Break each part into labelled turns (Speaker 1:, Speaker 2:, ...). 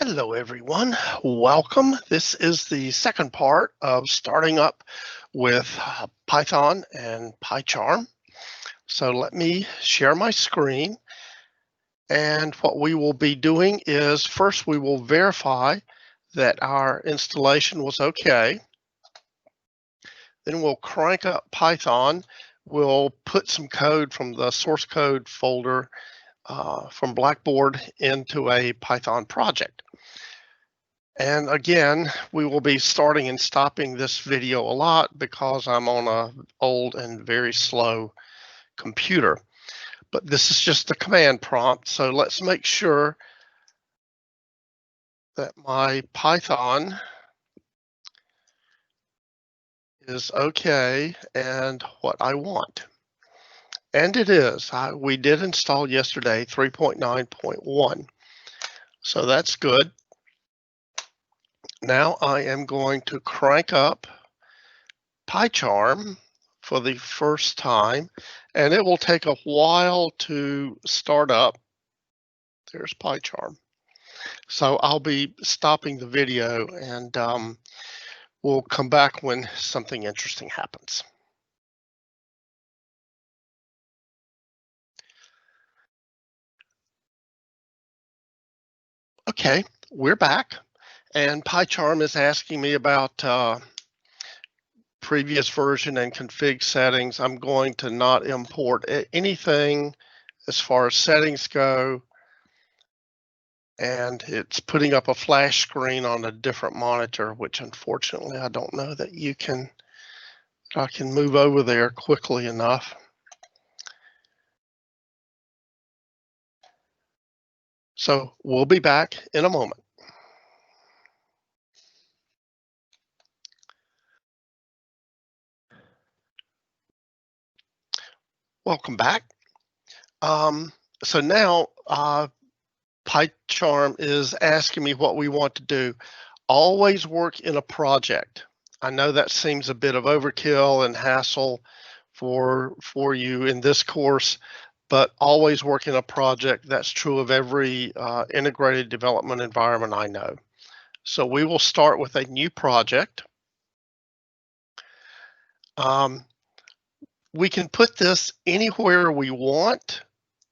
Speaker 1: Hello, everyone. Welcome. This is the second part of starting up with Python and PyCharm. So let me share my screen. And what we will be doing is first we will verify that our installation was okay. Then we'll crank up Python. We'll put some code from the source code folder from Blackboard into a Python project. And again, we will be starting and stopping this video a lot because I'm on an old and very slow computer. But this is just a command prompt, so let's make sure that my Python is okay and what I want. And it is. We did install yesterday 3.9.1, so that's good. Now I am going to crank up PyCharm for the first time, and it will take a while to start up. There's PyCharm. So I'll be stopping the video and we'll come back when something interesting happens. Okay, we're back, and PyCharm is asking me about previous version and config settings. I'm going to not import anything as far as settings go, and it's putting up a flash screen on a different monitor, which unfortunately I don't know that I can move over there quickly enough. So we'll be back in a moment. Welcome back. So now PyCharm is asking me what we want to do. Always work in a project. I know that seems a bit of overkill and hassle for you in this course, but always work in a project. That's true of every integrated development environment I know. So we will start with a new project. We can put this anywhere we want,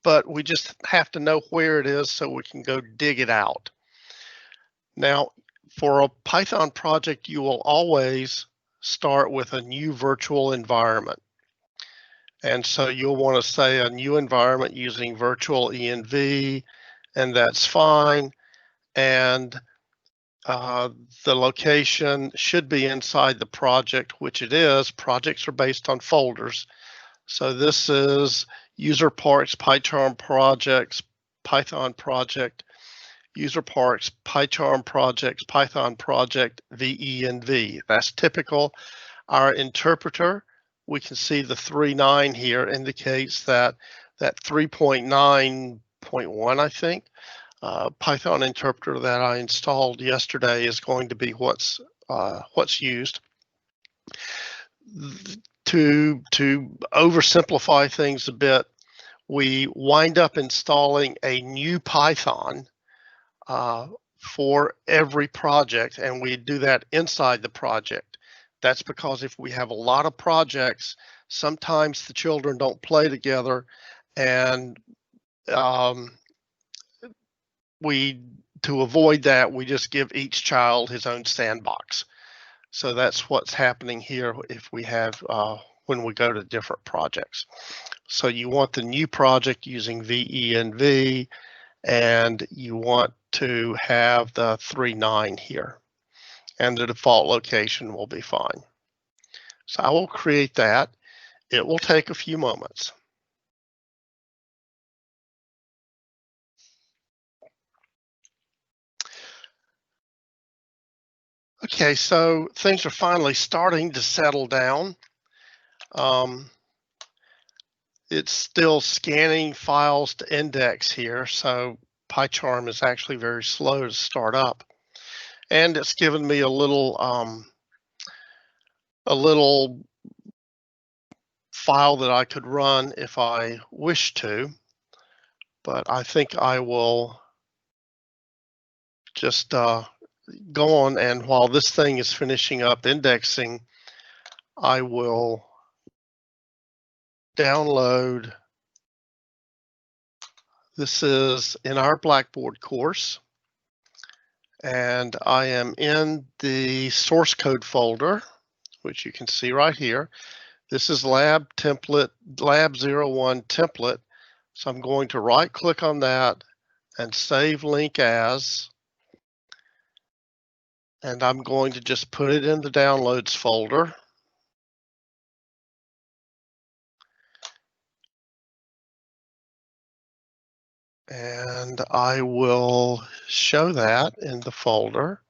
Speaker 1: but we just have to know where it is so we can go dig it out. Now, for a Python project, you will always start with a new virtual environment. And so you'll want to say a new environment using virtual env, and that's fine. And the location should be inside the project, which it is. Projects are based on folders. So this is user parts, PyCharm projects, Python project, user parts, PyCharm projects, Python project, venv. That's typical. Our interpreter, we can see the 3.9 here indicates that 3.9.1, I think, Python interpreter that I installed yesterday is going to be what's used. To oversimplify things a bit, we wind up installing a new Python for every project, and we do that inside the project. That's because if we have a lot of projects, sometimes the children don't play together, and to avoid that, we just give each child his own sandbox. So that's what's happening here if we have when we go to different projects. So you want the new project using venv, and you want to have the 3.9 here, and the default location will be fine. So I will create that. It will take a few moments. Okay, so things are finally starting to settle down. It's still scanning files to index here, so PyCharm is actually very slow to start up. And it's given me a little file that I could run if I wish to, but I think I will just go on, and while this thing is finishing up indexing, I will download. This is in our Blackboard course, and I am in the source code folder, which you can see right here. This is lab template, lab 01 template. So I'm going to right click on that and save link as, and I'm going to just put it in the downloads folder. And I will show that in the folder.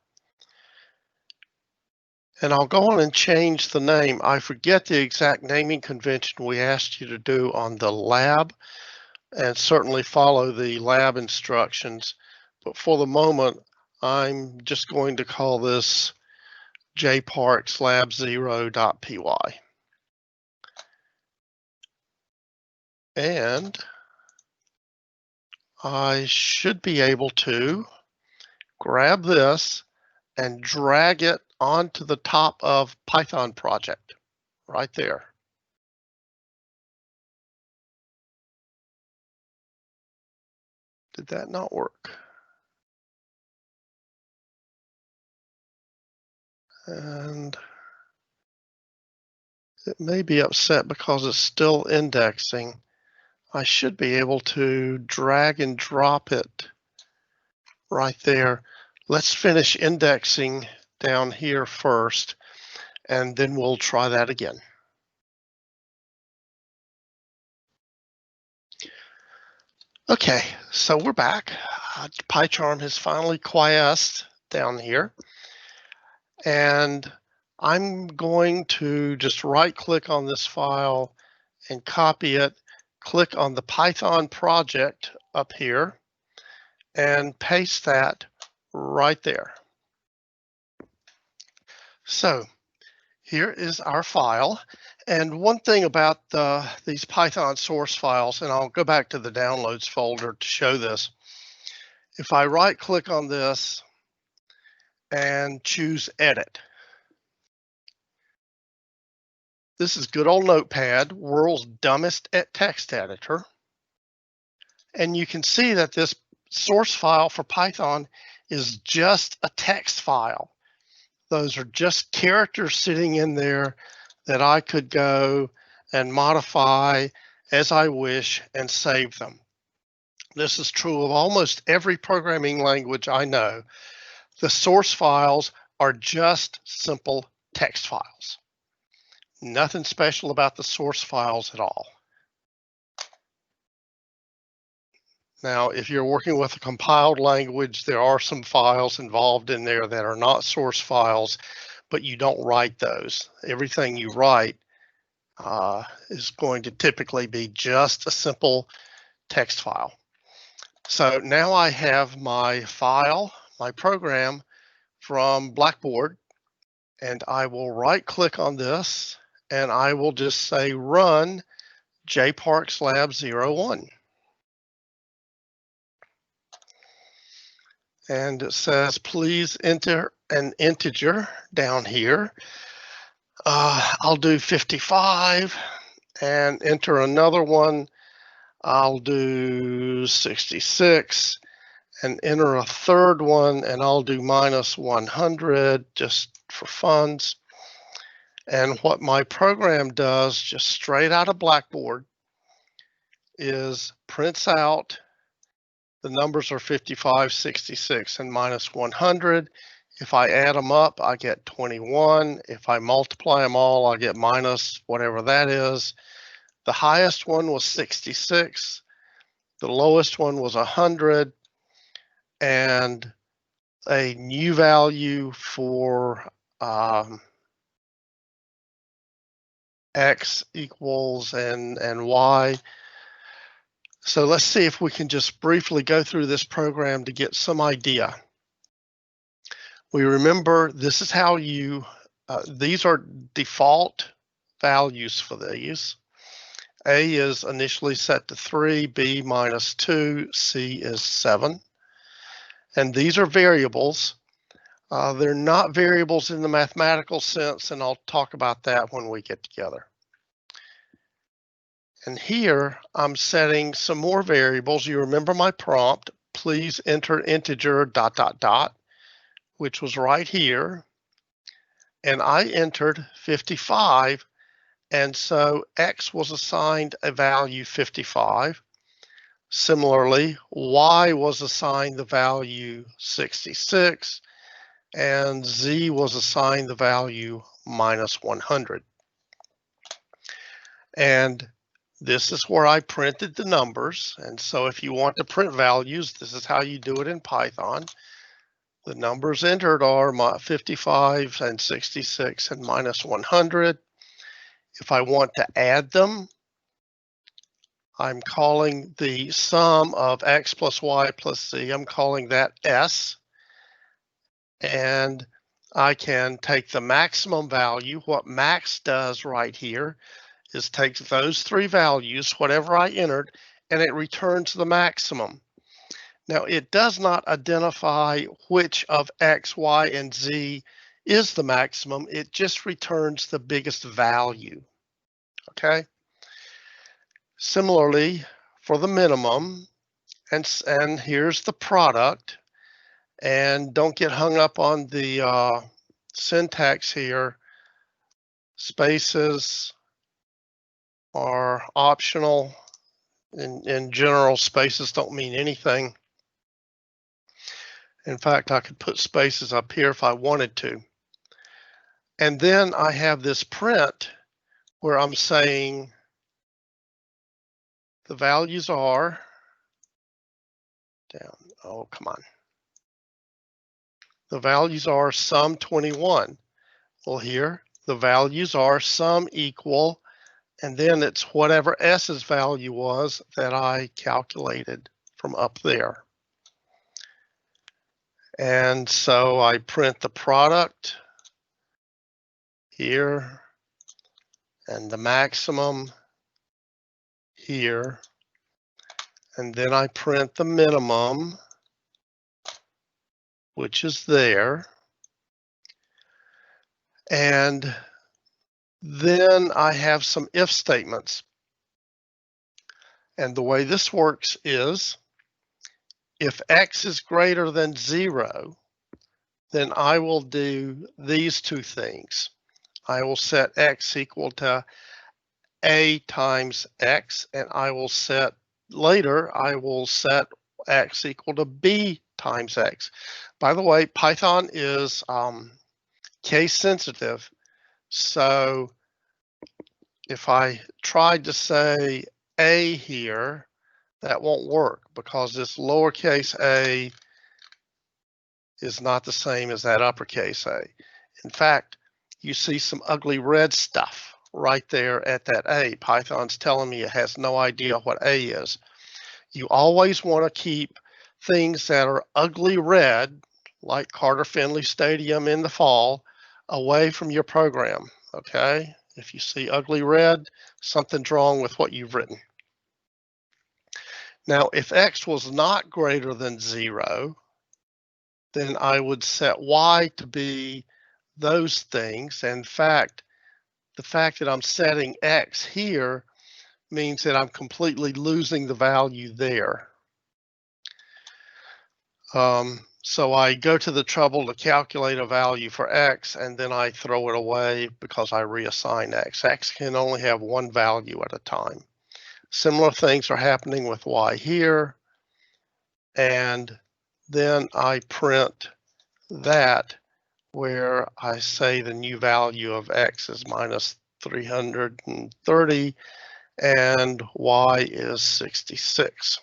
Speaker 1: And I'll go on and change the name. I forget the exact naming convention we asked you to do on the lab, and certainly follow the lab instructions. But for the moment, I'm just going to call this jparkslab0.py. And I should be able to grab this and drag it onto the top of Python project right there. Did that not work? And it may be upset because it's still indexing. I should be able to drag and drop it right there. Let's finish indexing down here first, and then we'll try that again. Okay, so we're back. PyCharm has finally quiesced down here. And I'm going to just right click on this file and copy it, click on the Python project up here, and paste that right there. So here is our file. And one thing about these Python source files, and I'll go back to the downloads folder to show this. If I right click on this and choose edit, this is good old Notepad, world's dumbest text editor. And you can see that this source file for Python is just a text file. Those are just characters sitting in there that I could go and modify as I wish and save them. This is true of almost every programming language I know. The source files are just simple text files. Nothing special about the source files at all. Now, if you're working with a compiled language, there are some files involved in there that are not source files, but you don't write those. Everything you write is going to typically be just a simple text file. So now I have my file, my program from Blackboard, and I will right click on this and I will just say run jparkslab01. And it says, please enter an integer down here. I'll do 55 and enter another one. I'll do 66 and enter a third one, and I'll do minus 100 just for funds. And what my program does, just straight out of Blackboard, is prints out the numbers are 55, 66, and minus 100. If I add them up, I get 21. If I multiply them all, I get minus whatever that is. The highest one was 66. The lowest one was 100. And a new value for X equals and Y. So let's see if we can just briefly go through this program to get some idea. We remember this is how you, these are default values for these. A is initially set to 3, B minus 2, C is 7. And these are variables. They're not variables in the mathematical sense, and I'll talk about that when we get together. And here I'm setting some more variables. You remember my prompt, please enter integer ... which was right here. And I entered 55. And so X was assigned a value 55. Similarly, Y was assigned the value 66. And Z was assigned the value -100. And this is where I printed the numbers. And so if you want to print values, this is how you do it in Python. The numbers entered are 55 and 66 and -100. If I want to add them, I'm calling the sum of X plus Y plus Z, I'm calling that S. And I can take the maximum value. What max does right here is takes those three values, whatever I entered, and it returns the maximum. Now, it does not identify which of X, Y, and Z is the maximum. It just returns the biggest value, okay? Similarly, for the minimum, and here's the product, and don't get hung up on the syntax here. Spaces are optional. In general, spaces don't mean anything. In fact, I could put spaces up here if I wanted to. And then I have this print where I'm saying the values are down. Oh, come on. The values are sum 21. Well, here the values are sum equal, and then it's whatever S's value was that I calculated from up there. And so I print the product here and the maximum here. And then I print the minimum, which is there. And then I have some if statements. And the way this works is, if X is greater than 0, then I will do these two things. I will set X equal to A times X, and I will set X equal to B times X. By the way, Python is case sensitive. So if I tried to say A here, that won't work because this lowercase a is not the same as that uppercase A. In fact, you see some ugly red stuff right there at that A. Python's telling me it has no idea what A is. You always want to keep things that are ugly red, like Carter Finley Stadium in the fall, away from your program, okay? If you see ugly red, something's wrong with what you've written. Now, if X was not greater than 0, then I would set Y to be those things. In fact, the fact that I'm setting X here means that I'm completely losing the value there. So I go to the trouble to calculate a value for X, and then I throw it away because I reassign X. X can only have one value at a time. Similar things are happening with Y here. And then I print that where I say the new value of X is -330 and Y is 66.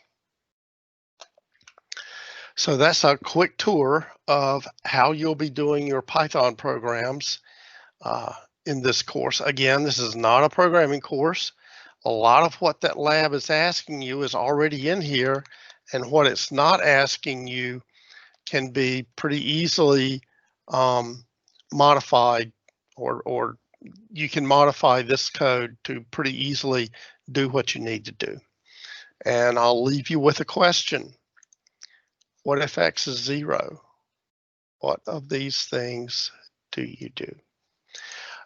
Speaker 1: So that's a quick tour of how you'll be doing your Python programs in this course. Again, this is not a programming course. A lot of what that lab is asking you is already in here, and what it's not asking you can be pretty easily modified, or you can modify this code to pretty easily do what you need to do. And I'll leave you with a question. What if X is 0? What of these things do you do?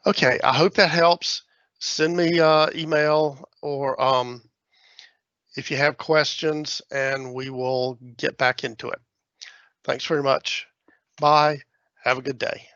Speaker 1: Okay, I hope that helps. Send me email or if you have questions, and we will get back into it. Thanks very much. Bye. Have a good day.